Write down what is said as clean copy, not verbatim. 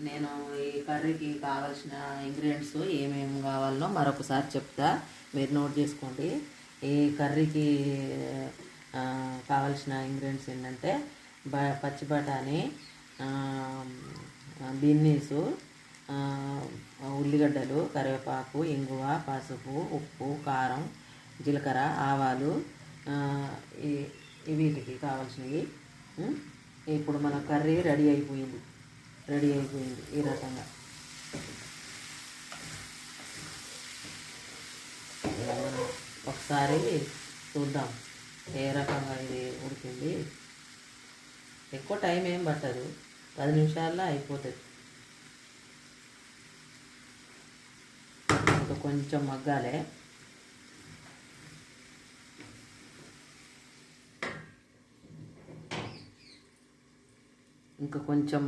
నేను ఈ కర్రీకి కావాల్సిన ఇంగ్రీడియంట్స్ ఏమేమి కావాలనో మరొకసారి చెప్తా, మీరు నోట్ చేసుకోండి. ఈ కర్రీకి కావాల్సిన ఇంగ్రీడియంట్స్ ఏంటంటే పచ్చి బఠానీ, బీనీసు, ఉల్లిగడ్డలు, కరివేపాకు, ఇంగువ, పసుపు, ఉప్పు, కారం, జీలకర్ర, ఆవాలు, వీటికి కావాల్సినవి. ఇప్పుడు మన కర్రీ రెడీ అయిపోయింది ఈ రకంగా. ఒకసారి చూద్దాం ఏ రకంగా ఇది ఉడికింది. ఎక్కువ టైం ఏం పట్టదు, 10 నిమిషాల్లో అయిపోతుంది. ఇంకా కొంచెం మగ్గాలి. ఇంకా కొంచెం